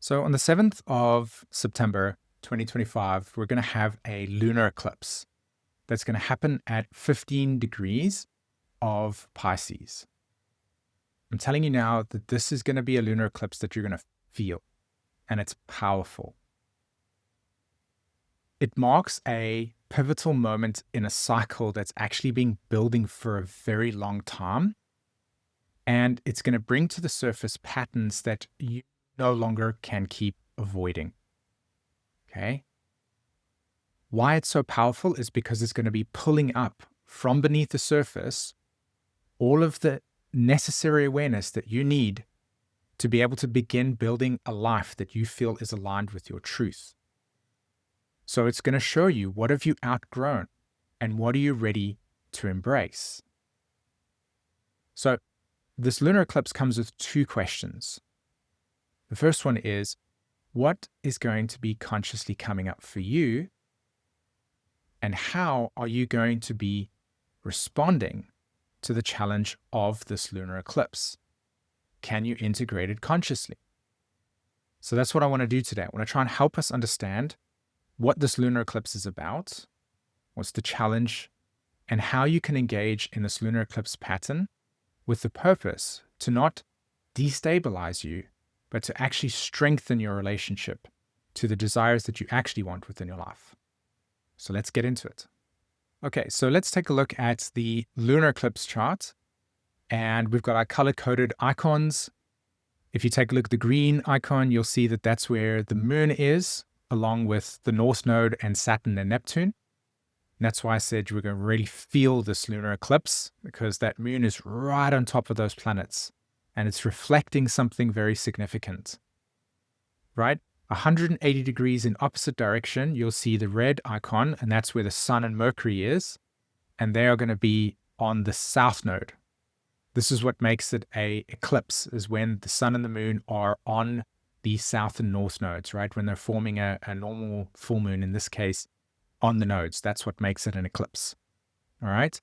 So on the 7th of September 2025, we're going to have a lunar eclipse that's going to happen at 15 degrees of Pisces. I'm telling you now that this is going to be a lunar eclipse that you're going to feel, and it's powerful. It marks a pivotal moment in a cycle that's actually been building for a very long time, and it's going to bring to the surface patterns that you no longer can keep avoiding. Okay? Why it's so powerful is because it's going to be pulling up from beneath the surface all of the necessary awareness that you need to be able to begin building a life that you feel is aligned with your truth. So it's going to show you, what have you outgrown and what are you ready to embrace? So this lunar eclipse comes with two questions. The first one is, what is going to be consciously coming up for you? And how are you going to be responding to the challenge of this lunar eclipse? Can you integrate it consciously? So that's what I want to do today. I want to try and help us understand what this lunar eclipse is about, what's the challenge, and how you can engage in this lunar eclipse pattern with the purpose to not destabilize you, but to actually strengthen your relationship to the desires that you actually want within your life. So let's get into it. Okay, so let's take a look at the lunar eclipse chart. And we've got our color-coded icons. If you take a look at the green icon, you'll see that that's where the moon is, along with the North Node and Saturn and Neptune. And that's why I said we're going to really feel this lunar eclipse, because that moon is right on top of those planets. And it's reflecting something very significant, right? 180 degrees in opposite direction, you'll see the red icon, and that's where the Sun and Mercury is. And they are going to be on the South Node. This is what makes it a eclipse, is when the Sun and the Moon are on the South and North nodes, right? When they're forming a normal full moon, in this case, on the nodes. That's what makes it an eclipse, all right?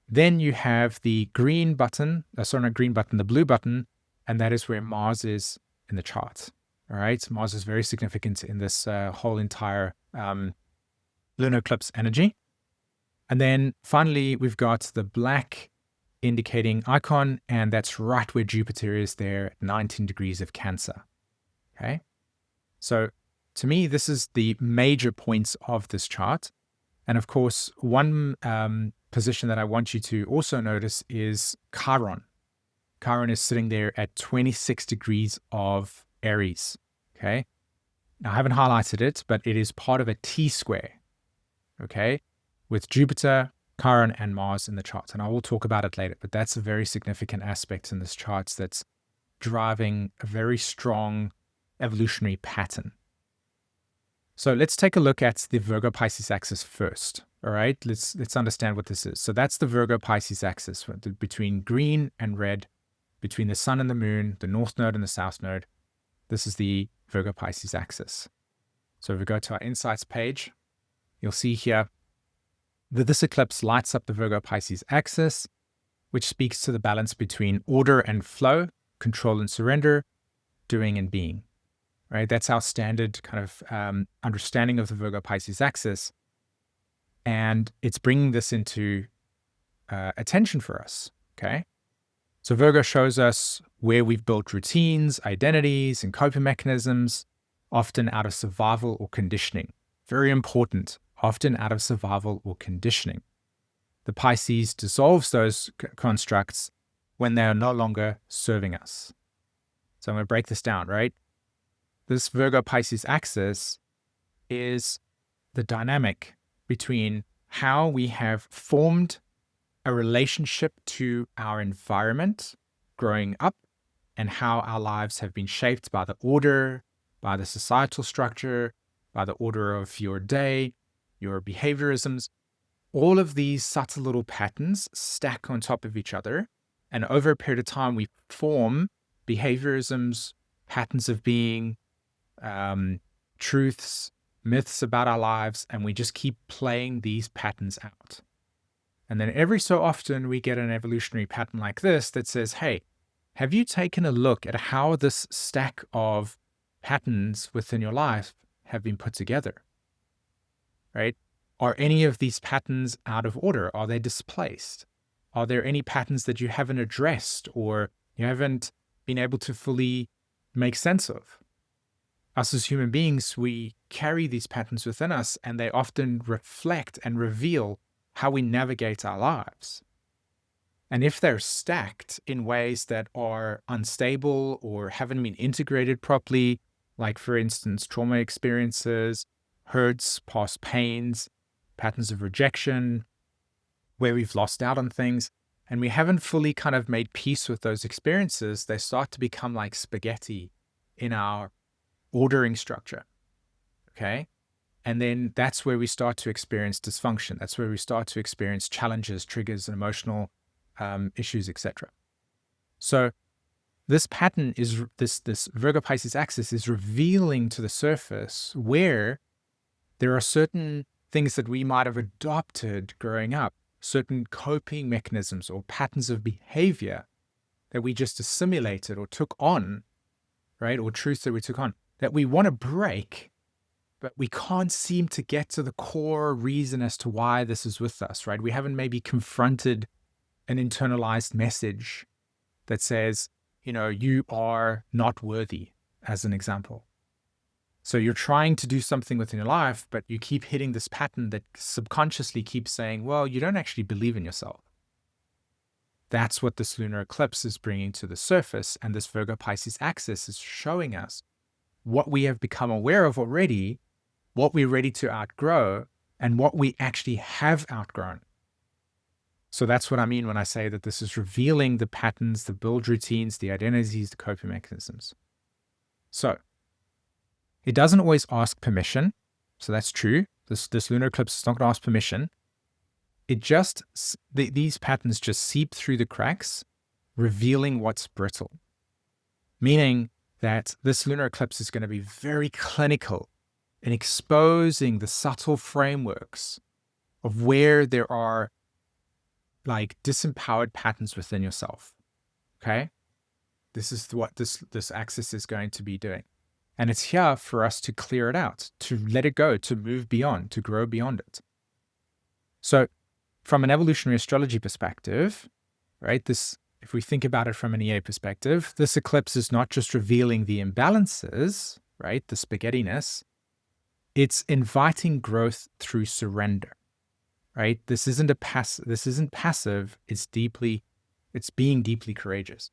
Then you have the green button, the blue button, and that is where Mars is in the chart, all right? Mars is very significant in this whole entire lunar eclipse energy. And then finally, we've got the black indicating icon, and that's right where Jupiter is there at 19 degrees of Cancer. Okay. So to me, this is the major points of this chart. And of course, one position that I want you to also notice is Chiron. Chiron is sitting there at 26 degrees of Aries. Okay. Now, I haven't highlighted it, but it is part of a T-square. Okay. With Jupiter, Chiron, and Mars in the chart. And I will talk about it later, but that's a very significant aspect in this chart that's driving a very strong evolutionary pattern. So let's take a look at the Virgo-Pisces axis first. All right, let's understand what this is. So that's the Virgo-Pisces axis between green and red, between the Sun and the Moon, the North Node and the South Node. This is the Virgo-Pisces axis. So if we go to our insights page, you'll see here that this eclipse lights up the Virgo-Pisces axis, which speaks to the balance between order and flow, control and surrender, doing and being. Right? That's our standard kind of understanding of the Virgo-Pisces axis. And it's bringing this into attention for us, okay? So Virgo shows us where we've built routines, identities, and coping mechanisms, often out of survival or conditioning. Very important, often out of survival or conditioning. The Pisces dissolves those constructs when they are no longer serving us. So I'm going to break this down, right? This Virgo-Pisces axis is the dynamic between how we have formed a relationship to our environment growing up and how our lives have been shaped by the order, by the societal structure, by the order of your day, your behaviorisms. All of these subtle little patterns stack on top of each other. And over a period of time, we form behaviorisms, patterns of being, truths, myths about our lives, and we just keep playing these patterns out. And then every so often we get an evolutionary pattern like this that says, hey, have you taken a look at how this stack of patterns within your life have been put together, right? Are any of these patterns out of order? Are they displaced? Are there any patterns that you haven't addressed or you haven't been able to fully make sense of? Us as human beings, we carry these patterns within us, and they often reflect and reveal how we navigate our lives. And if they're stacked in ways that are unstable or haven't been integrated properly, like for instance, trauma experiences, hurts, past pains, patterns of rejection, where we've lost out on things, and we haven't fully kind of made peace with those experiences, they start to become like spaghetti in our ordering structure, okay? And then that's where we start to experience dysfunction. That's where we start to experience challenges, triggers, and emotional issues, etc. So this pattern is, this Virgo-Pisces axis is revealing to the surface where there are certain things that we might have adopted growing up, certain coping mechanisms or patterns of behavior that we just assimilated or took on, right? Or truths that we took on that we want to break, but we can't seem to get to the core reason as to why this is with us, right? We haven't maybe confronted an internalized message that says, you know, you are not worthy, as an example. So you're trying to do something within your life, but you keep hitting this pattern that subconsciously keeps saying, well, you don't actually believe in yourself. That's what this lunar eclipse is bringing to the surface. And this Virgo-Pisces axis is showing us what we have become aware of already, what we're ready to outgrow, and what we actually have outgrown. So that's what I mean when I say that this is revealing the patterns, the build routines, the identities, the coping mechanisms. So it doesn't always ask permission. So that's true. This lunar eclipse is not going to ask permission. It just, these patterns just seep through the cracks, revealing what's brittle. Meaning that this lunar eclipse is going to be very clinical in exposing the subtle frameworks of where there are like disempowered patterns within yourself. Okay? This is what this axis is going to be doing. And it's here for us to clear it out, to let it go, to move beyond, to grow beyond it. So from an evolutionary astrology perspective, right, this, if we think about it from an EA perspective, this eclipse is not just revealing the imbalances, right, the spaghettiness, it's inviting growth through surrender, right? This isn't passive, it's being deeply courageous.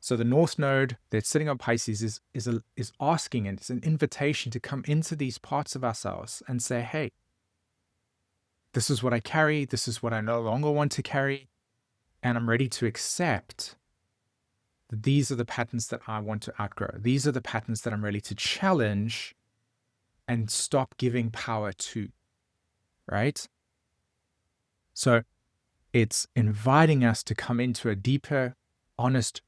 So the North Node that's sitting on Pisces is asking, and it's an invitation to come into these parts of ourselves and say, hey, this is what I carry, this is what I no longer want to carry, and I'm ready to accept that these are the patterns that I want to outgrow. These are the patterns that I'm ready to challenge and stop giving power to, right? So it's inviting us to come into a deeper, honest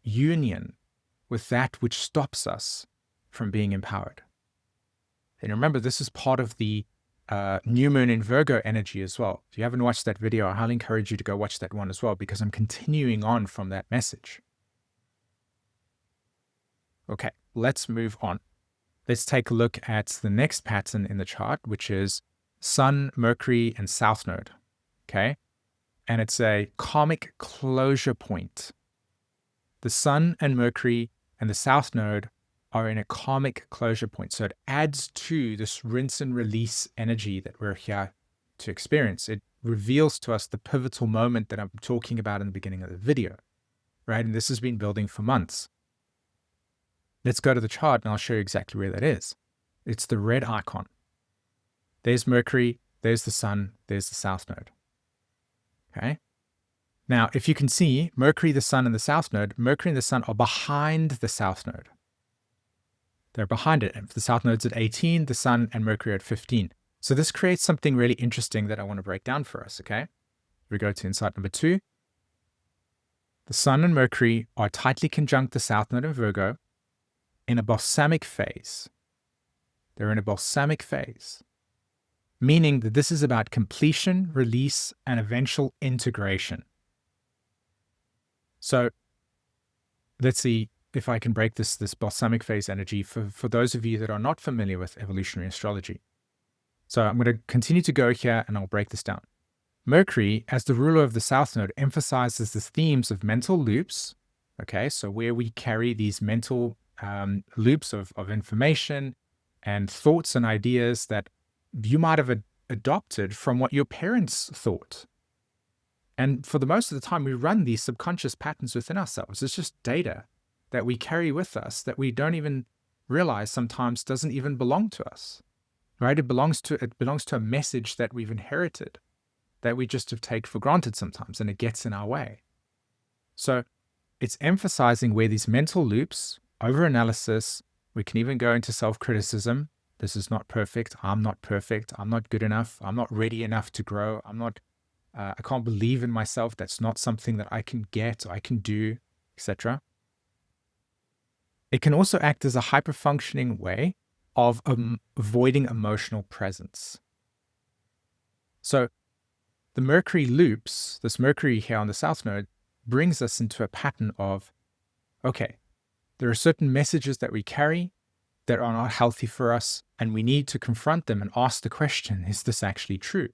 union with that which stops us from being empowered. And remember, this is part of the new moon in Virgo energy as well. If you haven't watched that video, I highly encourage you to go watch that one as well, because I'm continuing on from that message. Okay, let's move on. Let's take a look at the next pattern in the chart, which is Sun, Mercury, and South Node. Okay, and it's a karmic closure point. The Sun and Mercury and the South Node are in a karmic closure point. So it adds to this rinse and release energy that we're here to experience. It reveals to us the pivotal moment that I'm talking about in the beginning of the video, right? And this has been building for months. Let's go to the chart and I'll show you exactly where that is. It's the red icon. There's Mercury, there's the Sun, there's the South Node. Okay. Now, if you can see, Mercury, the Sun, and the South Node, Mercury and the Sun are behind the South Node. They're behind it. If the South Node's at 18, the Sun and Mercury are at 15. So this creates something really interesting that I want to break down for us, okay? We go to insight number 2. The Sun and Mercury are tightly conjunct the South Node in Virgo in a balsamic phase. They're in a balsamic phase, meaning that this is about completion, release, and eventual integration. So let's see. if I can break this balsamic phase energy for those of you that are not familiar with evolutionary astrology. So I'm going to continue to go here and I'll break this down. Mercury, as the ruler of the South Node, emphasizes the themes of mental loops. Okay, so where we carry these mental loops of information and thoughts and ideas that you might have adopted from what your parents thought. And for the most of the time, we run these subconscious patterns within ourselves. It's just data that we carry with us that we don't even realize sometimes doesn't even belong to us, right? It belongs to a message that we've inherited that we just have taken for granted sometimes, and it gets in our way. So it's emphasizing where these mental loops, overanalysis, we can even go into self-criticism. This is not perfect. I'm not perfect. I'm not good enough. I'm not ready enough to grow. I can't believe in myself. That's not something that I can get, or I can do, etc. It can also act as a hyper-functioning way of avoiding emotional presence. So the Mercury loops, this Mercury here on the South Node, brings us into a pattern of, okay, there are certain messages that we carry that are not healthy for us, and we need to confront them and ask the question, is this actually true?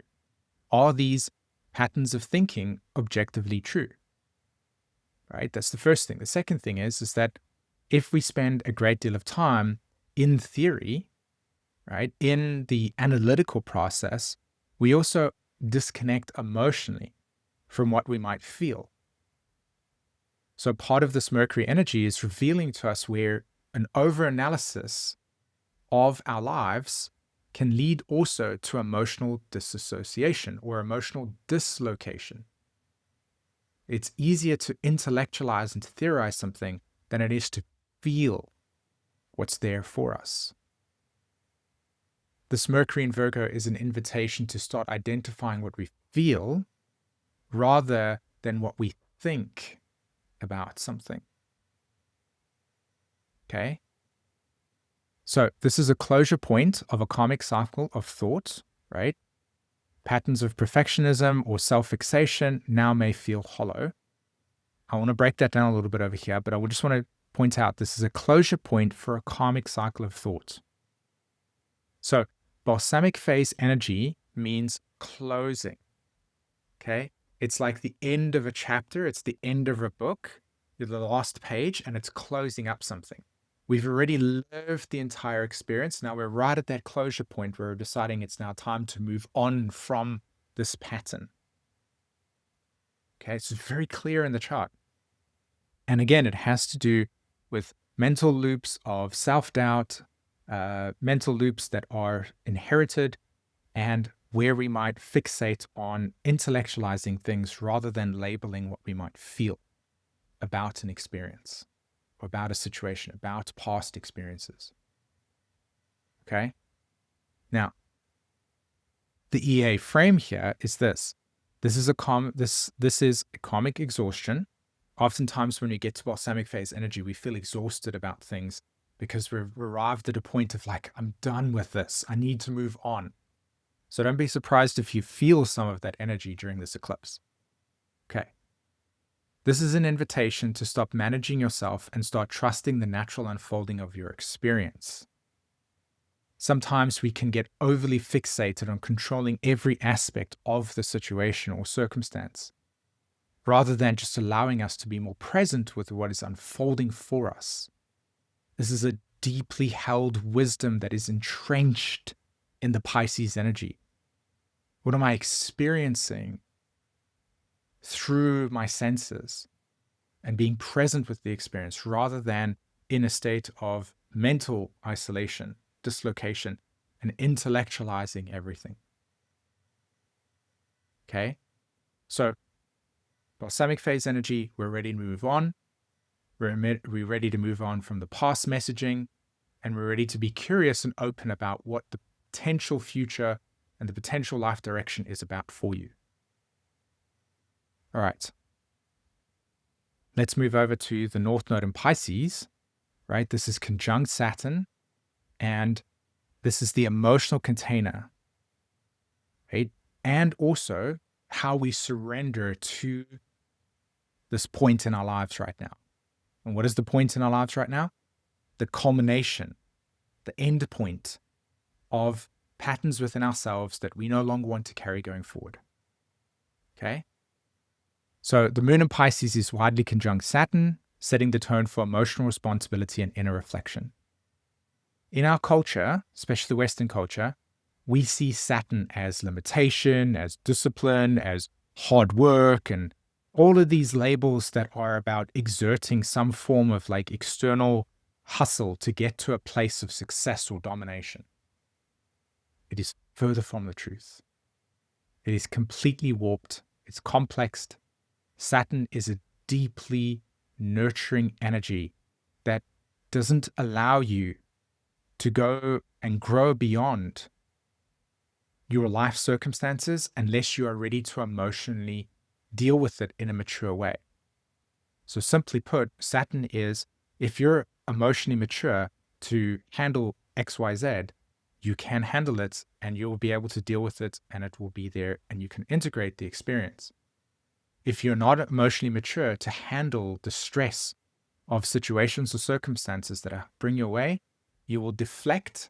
Are these patterns of thinking objectively true? Right? That's the first thing. The second thing is that if we spend a great deal of time in theory, right, in the analytical process, we also disconnect emotionally from what we might feel. So part of this Mercury energy is revealing to us where an overanalysis of our lives can lead also to emotional disassociation or emotional dislocation. It's easier to intellectualize and to theorize something than it is to feel what's there for us. This Mercury in Virgo is an invitation to start identifying what we feel rather than what we think about something. Okay? So this is a closure point of a karmic cycle of thought, right? Patterns of perfectionism or self-fixation now may feel hollow. I want to break that down a little bit over here, but I just want to point out this is a closure point for a karmic cycle of thought. So balsamic phase energy means closing. Okay? It's like the end of a chapter. It's the end of a book, the last page, and it's closing up something. We've already lived the entire experience. Now we're right at that closure point where we're deciding it's now time to move on from this pattern. Okay, so it's very clear in the chart. And again, it has to do with mental loops of self-doubt, mental loops that are inherited, and where we might fixate on intellectualizing things rather than labeling what we might feel about an experience, or about a situation, about past experiences. Okay? Now, the EA frame here is this. This is karmic exhaustion. Oftentimes when we get to balsamic phase energy, we feel exhausted about things because we've arrived at a point of like, I'm done with this. I need to move on. So don't be surprised if you feel some of that energy during this eclipse. Okay. This is an invitation to stop managing yourself and start trusting the natural unfolding of your experience. Sometimes we can get overly fixated on controlling every aspect of the situation or circumstance, rather than just allowing us to be more present with what is unfolding for us. This is a deeply held wisdom that is entrenched in the Pisces energy. What am I experiencing through my senses and being present with the experience rather than in a state of mental isolation, dislocation, and intellectualizing everything? Okay? So balsamic phase energy, we're ready to move on. We're ready to move on from the past messaging, and we're ready to be curious and open about what the potential future and the potential life direction is about for you. All right. Let's move over to the North Node in Pisces, right? This is conjunct Saturn, and this is the emotional container, right? And also how we surrender to this point in our lives right now. And what is the point in our lives right now? The culmination, the end point of patterns within ourselves that we no longer want to carry going forward. Okay? So the moon in Pisces is widely conjunct Saturn, setting the tone for emotional responsibility and inner reflection. In our culture, especially Western culture, we see Saturn as limitation, as discipline, as hard work, and all of these labels that are about exerting some form of like external hustle to get to a place of success or domination. It is further from the truth. It is completely warped. It's complex. Saturn is a deeply nurturing energy that doesn't allow you to go and grow beyond your life circumstances unless you are ready to emotionally deal with it in a mature way. So simply put, Saturn is, if you're emotionally mature to handle XYZ, you can handle it and you'll be able to deal with it and it will be there and you can integrate the experience. If you're not emotionally mature to handle the stress of situations or circumstances that bring your way, you will deflect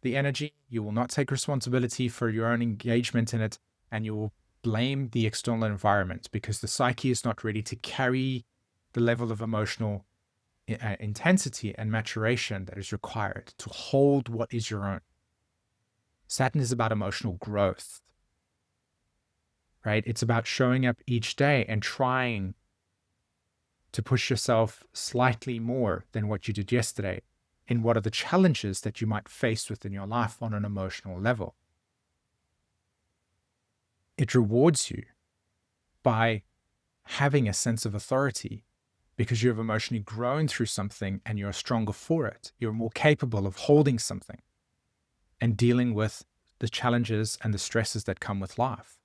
the energy, you will not take responsibility for your own engagement in it, and you will blame the external environment because the psyche is not ready to carry the level of emotional intensity and maturation that is required to hold what is your own. Saturn is about emotional growth, right? It's about showing up each day and trying to push yourself slightly more than what you did yesterday in what are the challenges that you might face within your life on an emotional level. It rewards you by having a sense of authority because you have emotionally grown through something and you're stronger for it. You're more capable of holding something and dealing with the challenges and the stresses that come with life.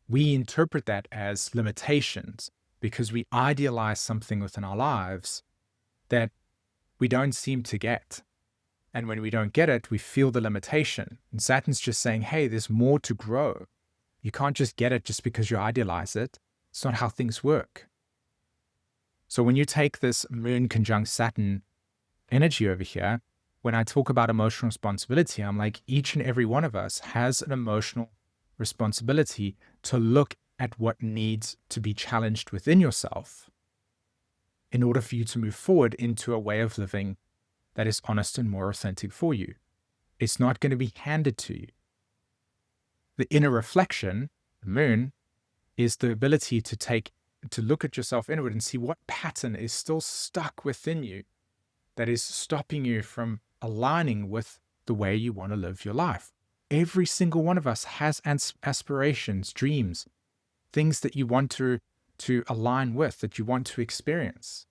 We interpret that as limitations because we idealize something within our lives that we don't seem to get. And when we don't get it, we feel the limitation. And Saturn's just saying, hey, there's more to grow. You can't just get it just because you idealize it. It's not how things work. So when you take this moon conjunct Saturn energy over here, when I talk about emotional responsibility, I'm like, each and every one of us has an emotional responsibility to look at what needs to be challenged within yourself in order for you to move forward into a way of living that is honest and more authentic for you. It's not going to be handed to you. The inner reflection, the moon, is the ability to look at yourself inward and see what pattern is still stuck within you that is stopping you from aligning with the way you want to live your life. Every single one of us has aspirations, dreams, things that you want to align with, that you want to experience.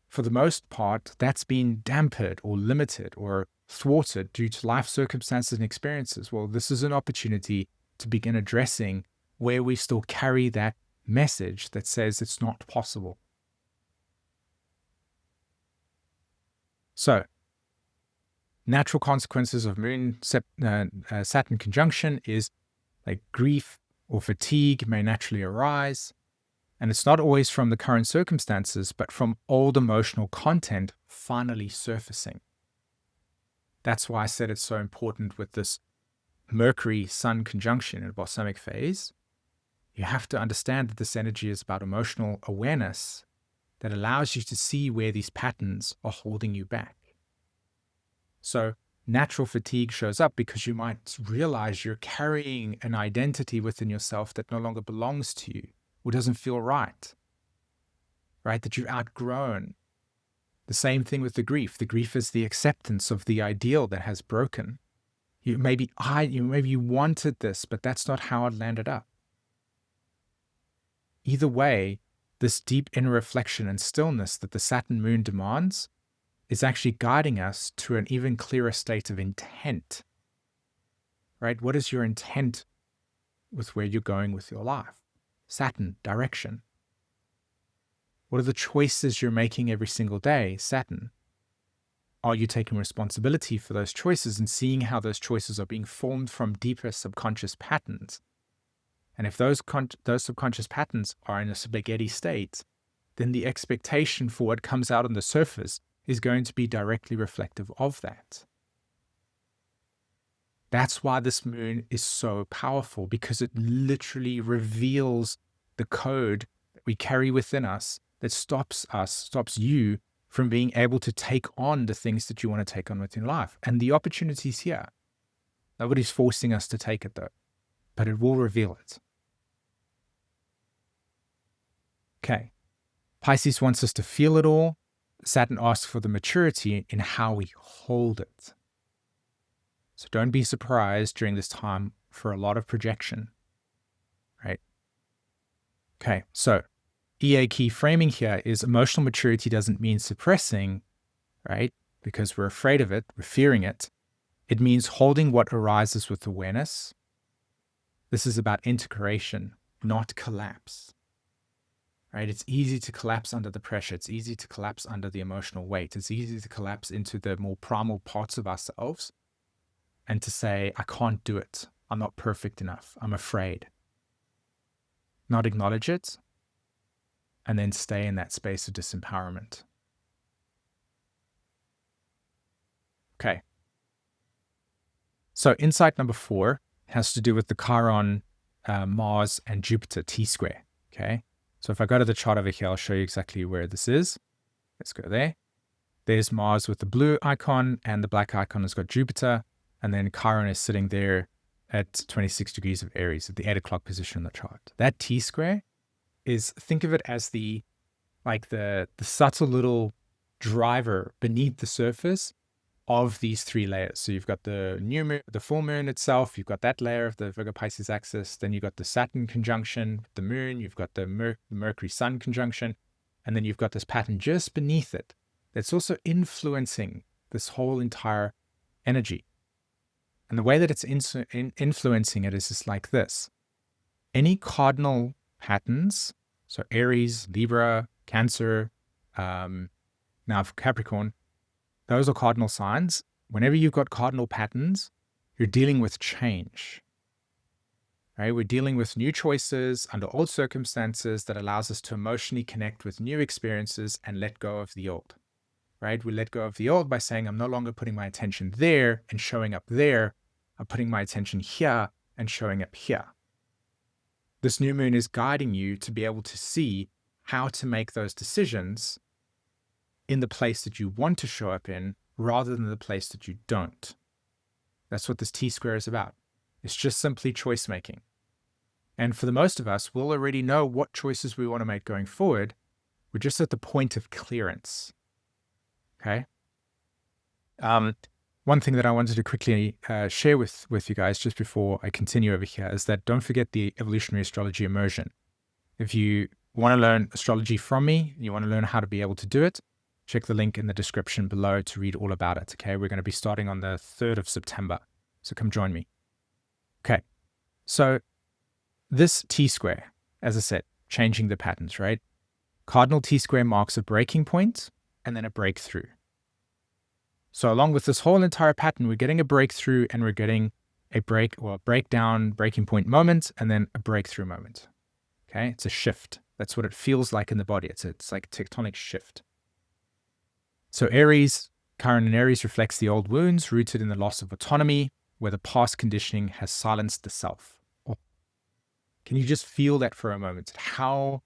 For the most part, that's been dampened or limited or thwarted due to life circumstances and experiences. Well, this is an opportunity to begin addressing where we still carry that message that says it's not possible. So, natural consequences of Moon Saturn conjunction is like grief or fatigue may naturally arise. And it's not always from the current circumstances, but from old emotional content finally surfacing. That's why I said it's so important with this Mercury-Sun conjunction in a balsamic phase. You have to understand that this energy is about emotional awareness that allows you to see where these patterns are holding you back. So natural fatigue shows up because you might realize you're carrying an identity within yourself that no longer belongs to you or doesn't feel right? That you've outgrown. The same thing with the grief. The grief is the acceptance of the ideal that has broken. Maybe you wanted this, but that's not how it landed up. Either way, this deep inner reflection and stillness that the Saturn moon demands is actually guiding us to an even clearer state of intent. What is your intent with where you're going with your life? Saturn, direction. What are the choices you're making every single day? Saturn. Are you taking responsibility for those choices and seeing how those choices are being formed from deeper subconscious patterns? And if those subconscious patterns are in a spaghetti state, then the expectation for what comes out on the surface is going to be directly reflective of that. That's why this moon is so powerful, because it literally reveals the code that we carry within us that stops you from being able to take on the things that you want to take on within life. And the opportunity's here. Nobody's forcing us to take it though, but it will reveal it. Okay. Pisces wants us to feel it all. Saturn asks for the maturity in how we hold it. So don't be surprised during this time for a lot of projection, right? Okay, so EA key framing here is emotional maturity doesn't mean suppressing, right? Because we're afraid of it, we're fearing it. It means holding what arises with awareness. This is about integration, not collapse, right? It's easy to collapse under the pressure. It's easy to collapse under the emotional weight. It's easy to collapse into the more primal parts of ourselves and to say, I can't do it. I'm not perfect enough. I'm afraid. Not acknowledge it, and then stay in that space of disempowerment. Okay. So insight number 4 has to do with the Chiron, Mars, and Jupiter T-square. Okay. So if I go to the chart over here, I'll show you exactly where this is. Let's go there. There's Mars with the blue icon, and the black icon has got Jupiter. And then Chiron is sitting there at 26 degrees of Aries at the 8 o'clock position on the chart. That T-square is, think of it as the subtle little driver beneath the surface of these 3 layers. So you've got the new moon, the full moon itself, you've got that layer of the Virgo-Pisces axis, then you've got the Saturn conjunction with the moon, you've got the Mercury-Sun conjunction, and then you've got this pattern just beneath it that's also influencing this whole entire energy. And the way that it's influencing it is just like this. Any cardinal patterns, so Aries, Libra, Cancer, now for Capricorn, those are cardinal signs. Whenever you've got cardinal patterns, you're dealing with change. Right? We're dealing with new choices under old circumstances that allows us to emotionally connect with new experiences and let go of the old. Right? We let go of the old by saying, I'm no longer putting my attention there and showing up there. I'm putting my attention here and showing up here. This new moon is guiding you to be able to see how to make those decisions in the place that you want to show up in rather than the place that you don't. That's what this T-square is about. It's just simply choice making. And for the most of us, we'll already know what choices we want to make going forward. We're just at the point of clearance. Okay? One thing that I wanted to quickly share with you guys just before I continue over here is that don't forget the Evolutionary Astrology immersion. If you want to learn astrology from me, you want to learn how to be able to do it, check the link in the description below to read all about it. Okay, we're going to be starting on the 3rd of September. So come join me. Okay, so this T-square, as I said, changing the patterns, right? Cardinal T-square marks a breaking point and then a breakthrough. So along with this whole entire pattern, we're getting a breakthrough and we're getting a breakdown, breaking point moment, and then a breakthrough moment. Okay, it's a shift. That's what it feels like in the body. It's like a tectonic shift. So Aries, Chiron in Aries reflects the old wounds rooted in the loss of autonomy, where the past conditioning has silenced the self. Oh. Can you just feel that for a moment? How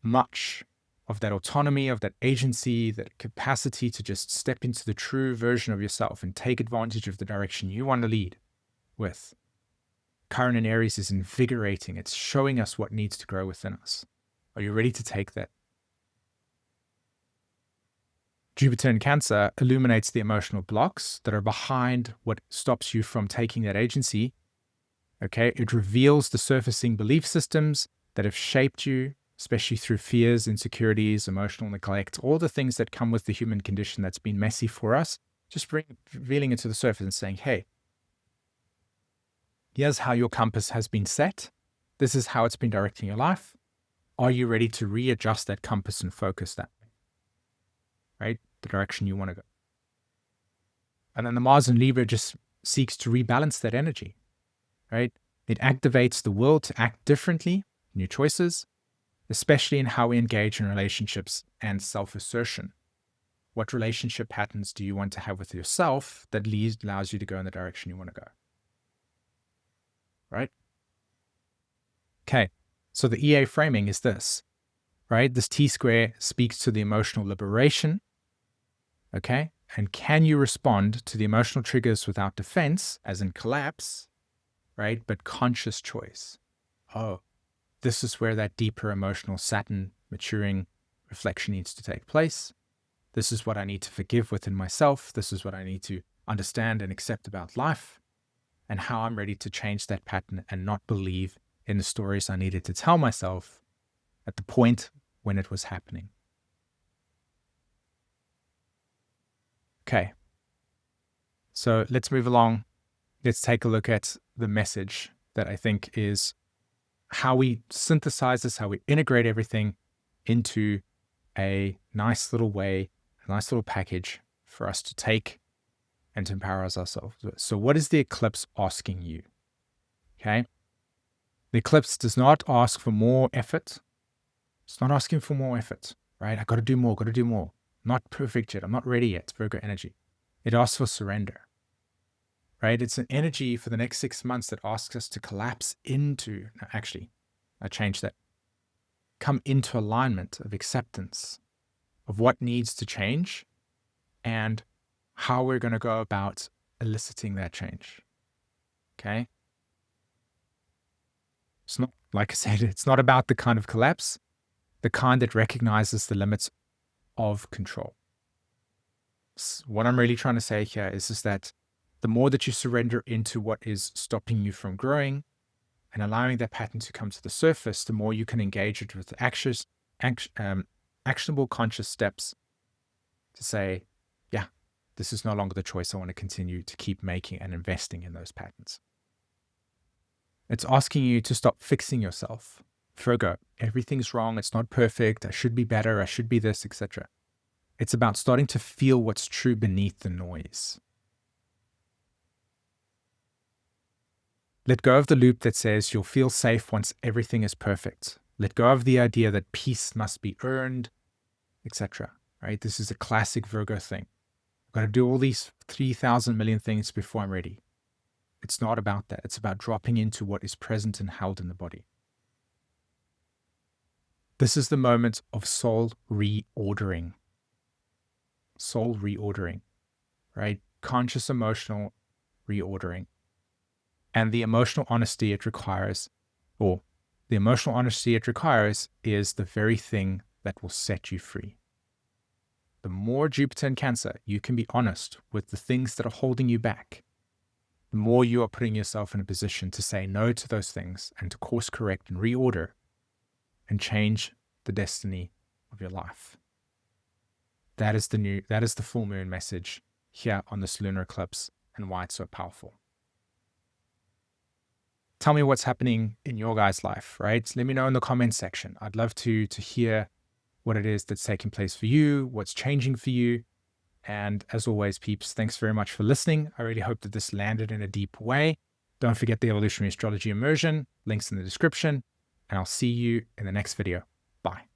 much of that autonomy, of that agency, that capacity to just step into the true version of yourself and take advantage of the direction you want to lead with. Chiron in Aries is invigorating. It's showing us what needs to grow within us. Are you ready to take that? Jupiter in Cancer illuminates the emotional blocks that are behind what stops you from taking that agency. Okay, it reveals the surfacing belief systems that have shaped you, especially through fears, insecurities, emotional neglect, all the things that come with the human condition that's been messy for us, just revealing it to the surface and saying, hey, here's how your compass has been set. This is how it's been directing your life. Are you ready to readjust that compass and focus that way? Right? The direction you want to go. And then the Mars in Libra just seeks to rebalance that energy, right? It activates the will to act differently, new choices. especially in how we engage in relationships and self-assertion. What relationship patterns do you want to have with yourself that allows you to go in the direction you want to go? Right? Okay, so the EA framing is this, right? This T-square speaks to the emotional liberation, okay? And can you respond to the emotional triggers without defense, as in collapse, right? But conscious choice. Oh, this is where that deeper emotional Saturn maturing reflection needs to take place. This is what I need to forgive within myself. This is what I need to understand and accept about life, and how I'm ready to change that pattern and not believe in the stories I needed to tell myself at the point when it was happening. Okay, so let's move along. Let's take a look at the message that I think is how we synthesize this, how we integrate everything into a nice little way, a nice little package for us to take and to empower ourselves. So what is the eclipse asking you? Okay. The eclipse does not ask for more effort. It's not asking for more effort, right? I got to do more, got to do more. Not perfect yet. I'm not ready yet. It's Virgo energy. It asks for surrender, right? It's an energy for the next 6 months that asks us to collapse into, no, actually, I changed that. Come into alignment of acceptance of what needs to change and how we're going to go about eliciting that change. Okay? It's not, like I said, it's not about the kind of collapse, the kind that recognizes the limits of control. So what I'm really trying to say here is that the more that you surrender into what is stopping you from growing and allowing that pattern to come to the surface, the more you can engage it with actionable conscious steps to say, yeah, this is no longer the choice I want to continue to keep making and investing in those patterns. It's asking you to stop fixing yourself. Virgo, everything's wrong. It's not perfect. I should be better. I should be this, etc. It's about starting to feel what's true beneath the noise. Let go of the loop that says you'll feel safe once everything is perfect. Let go of the idea that peace must be earned, etc. Right? This is a classic Virgo thing. I've got to do all these 3,000 million things before I'm ready. It's not about that. It's about dropping into what is present and held in the body. This is the moment of soul reordering. Soul reordering, right? Conscious emotional reordering. And the emotional honesty it requires, or the emotional honesty it requires, is the very thing that will set you free. The more Jupiter in Cancer you can be honest with the things that are holding you back, the more you are putting yourself in a position to say no to those things and to course correct and reorder and change the destiny of your life. That is the full moon message here on this lunar eclipse and why it's so powerful. Tell me what's happening in your guys' life, right? Let me know in the comments section. I'd love to hear what it is that's taking place for you, what's changing for you. And as always, peeps, thanks very much for listening. I really hope that this landed in a deep way. Don't forget the Evolutionary Astrology immersion, links in the description, and I'll see you in the next video. Bye.